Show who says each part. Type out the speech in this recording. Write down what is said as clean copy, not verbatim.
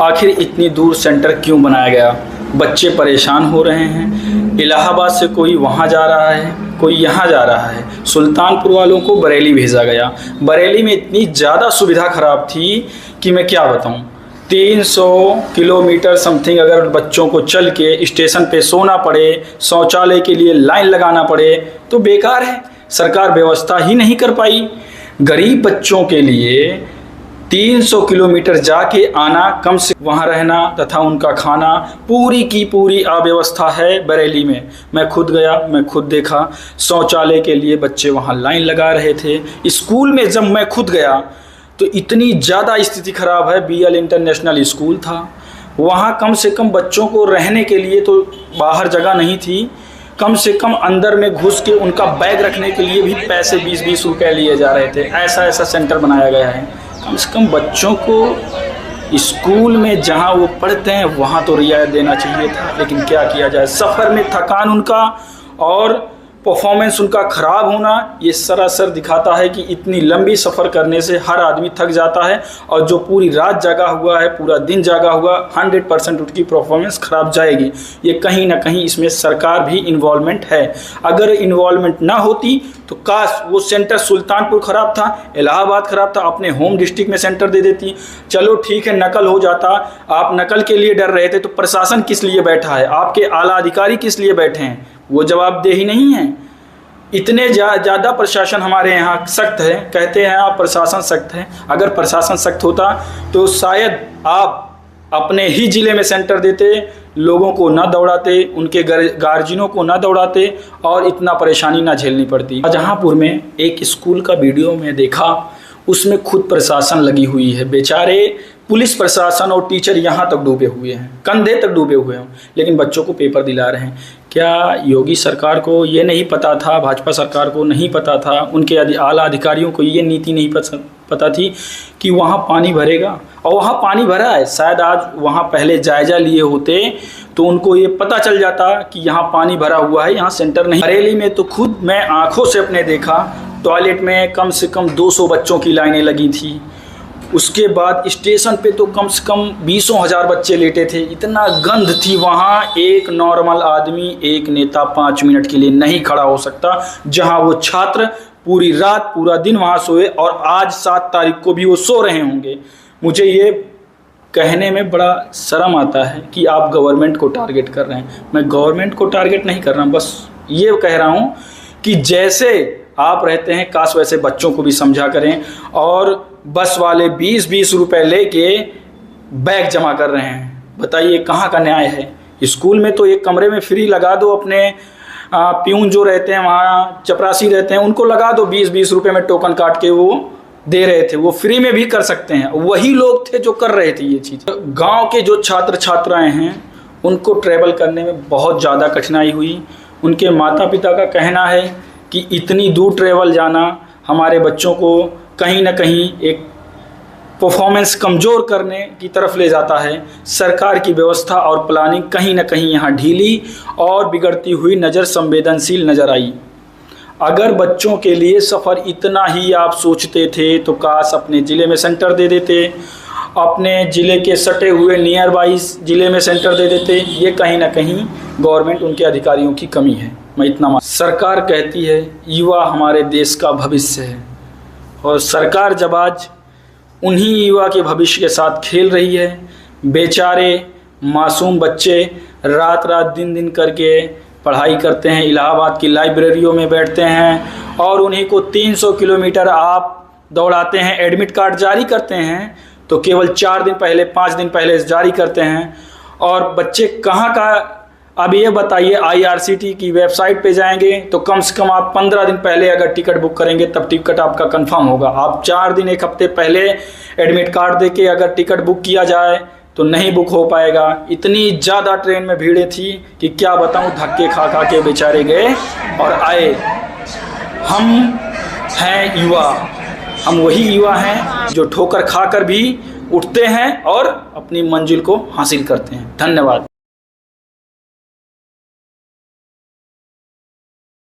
Speaker 1: आखिर इतनी दूर सेंटर क्यों बनाया गया? बच्चे परेशान हो रहे हैं। इलाहाबाद से कोई वहाँ जा रहा है, कोई यहाँ जा रहा है। सुल्तानपुर वालों को बरेली भेजा गया। बरेली में इतनी ज़्यादा सुविधा ख़राब थी कि मैं क्या बताऊँ। 300 किलोमीटर समथिंग अगर बच्चों को चल के स्टेशन पे सोना पड़े, शौचालय के लिए लाइन लगाना पड़े तो बेकार है। सरकार व्यवस्था ही नहीं कर पाई। गरीब बच्चों के लिए 300 किलोमीटर जाके आना, कम से वहाँ रहना तथा उनका खाना, पूरी की पूरी अव्यवस्था है बरेली में। मैं खुद गया, मैं खुद देखा। शौचालय के लिए बच्चे वहाँ लाइन लगा रहे थे। स्कूल में जब मैं खुद गया तो इतनी ज़्यादा स्थिति ख़राब है। BL इंटरनेशनल स्कूल था, वहाँ कम से कम बच्चों को रहने के लिए तो बाहर जगह नहीं थी। कम से कम अंदर में घुस के उनका बैग रखने के लिए भी पैसे 20-20 रुपये लिए जा रहे थे। ऐसा सेंटर बनाया गया है। कम से कम बच्चों को स्कूल में जहाँ वो पढ़ते हैं वहाँ तो रियायत देना चाहिए था, लेकिन क्या किया जाए। सफ़र में थकान उनका और परफॉर्मेंस उनका ख़राब होना ये सरासर दिखाता है कि इतनी लंबी सफ़र करने से हर आदमी थक जाता है, और जो पूरी रात जागा हुआ है, पूरा दिन जागा हुआ, 100% उनकी परफॉर्मेंस ख़राब जाएगी। ये कहीं ना कहीं इसमें सरकार भी इन्वॉल्वमेंट है। अगर इन्वॉल्वमेंट ना होती तो काश वो सेंटर सुल्तानपुर ख़राब था, इलाहाबाद ख़राब था, अपने होम डिस्ट्रिक्ट में सेंटर दे देती। चलो ठीक है, नकल हो जाता। आप नकल के लिए डर रहे थे तो प्रशासन किस लिए बैठा है? आपके आला अधिकारी किस लिए बैठे हैं? वो जवाबदेही नहीं है। इतने ज़्यादा प्रशासन हमारे यहाँ सख्त है। कहते हैं आप प्रशासन सख्त है। अगर प्रशासन सख्त होता तो शायद आप अपने ही ज़िले में सेंटर देते, लोगों को ना दौड़ाते, उनके गार्जियनों को ना दौड़ाते और इतना परेशानी ना झेलनी पड़ती। शाहजहाँपुर में एक स्कूल का वीडियो में देखा, उसमें खुद प्रशासन लगी हुई है। बेचारे पुलिस प्रशासन और टीचर यहाँ तक डूबे हुए हैं, कंधे तक डूबे हुए हैं, लेकिन बच्चों को पेपर दिला रहे हैं। क्या योगी सरकार को ये नहीं पता था, भाजपा सरकार को नहीं पता था, उनके आला अधिकारियों को ये नीति नहीं पता थी कि वहाँ पानी भरेगा? और वहाँ पानी भरा है। शायद आज वहाँ पहले जायज़ा लिए होते तो उनको ये पता चल जाता कि यहाँ पानी भरा हुआ है, यहाँ सेंटर नहीं। बरेली में तो खुद मैं आँखों से अपने देखा, टॉयलेट में कम से कम 200 बच्चों की लाइनें लगी थी। उसके बाद स्टेशन पे तो कम से कम 20,000 बच्चे लेटे थे। इतना गंध थी वहाँ, एक नॉर्मल आदमी, एक नेता 5 मिनट के लिए नहीं खड़ा हो सकता। जहाँ वो छात्र पूरी रात पूरा दिन वहाँ सोए, और आज 7 तारीख को भी वो सो रहे होंगे। मुझे ये कहने में बड़ा शर्म आता है कि आप गवर्नमेंट को टारगेट कर रहे हैं। मैं गवर्नमेंट को टारगेट नहीं कर रहा हूँ, बस ये कह रहा हूँ कि जैसे आप रहते हैं काश वैसे बच्चों को भी समझा करें। और बस वाले 20-20 रुपए लेके बैग जमा कर रहे हैं। बताइए कहाँ का न्याय है? स्कूल में तो एक कमरे में फ्री लगा दो, अपने प्यून जो रहते हैं वहाँ, चपरासी रहते हैं, उनको लगा दो। 20-20 रुपए में टोकन काट के वो दे रहे थे। वो फ्री में भी कर सकते हैं। वही लोग थे जो कर रहे थे ये चीज़। गाँव के जो छात्र छात्राएँ हैं उनको ट्रैवल करने में बहुत ज़्यादा कठिनाई हुई। उनके माता पिता का कहना है कि इतनी दूर ट्रैवल जाना हमारे बच्चों को कहीं ना कहीं एक परफॉर्मेंस कमज़ोर करने की तरफ ले जाता है। सरकार की व्यवस्था और प्लानिंग कहीं ना कहीं यहाँ ढीली और बिगड़ती हुई संवेदनशील नज़र आई। अगर बच्चों के लिए सफ़र इतना ही आप सोचते थे तो काश अपने ज़िले में सेंटर दे देते, अपने ज़िले के सटे हुए नियर बाई ज़िले में सेंटर दे देते। ये कहीं ना कहीं गवर्नमेंट, उनके अधिकारियों की कमी है। मैं इतना सरकार कहती है युवा हमारे देश का भविष्य है, और सरकार जब आज उन्हीं युवा के भविष्य के साथ खेल रही है। बेचारे मासूम बच्चे रात रात दिन दिन करके पढ़ाई करते हैं, इलाहाबाद की लाइब्रेरियों में बैठते हैं, और उन्हीं को 300 किलोमीटर आप दौड़ाते हैं। एडमिट कार्ड जारी करते हैं तो केवल 4 दिन पहले, 5 दिन पहले जारी करते हैं। और बच्चे कहाँ का, अब ये बताइए, IRCT की वेबसाइट पे जाएंगे तो कम से कम आप 15 दिन पहले अगर टिकट बुक करेंगे तब टिकट आपका कंफर्म होगा। आप 4 दिन 1 हफ्ते पहले एडमिट कार्ड देके अगर टिकट बुक किया जाए तो नहीं बुक हो पाएगा। इतनी ज़्यादा ट्रेन में भीड़ें थी कि क्या बताऊं, धक्के खा खा के बेचारे गए और आए। हम हैं युवा, हम वही युवा हैं जो ठोकर खाकर भी उठते हैं और अपनी मंजिल को हासिल करते हैं। धन्यवाद।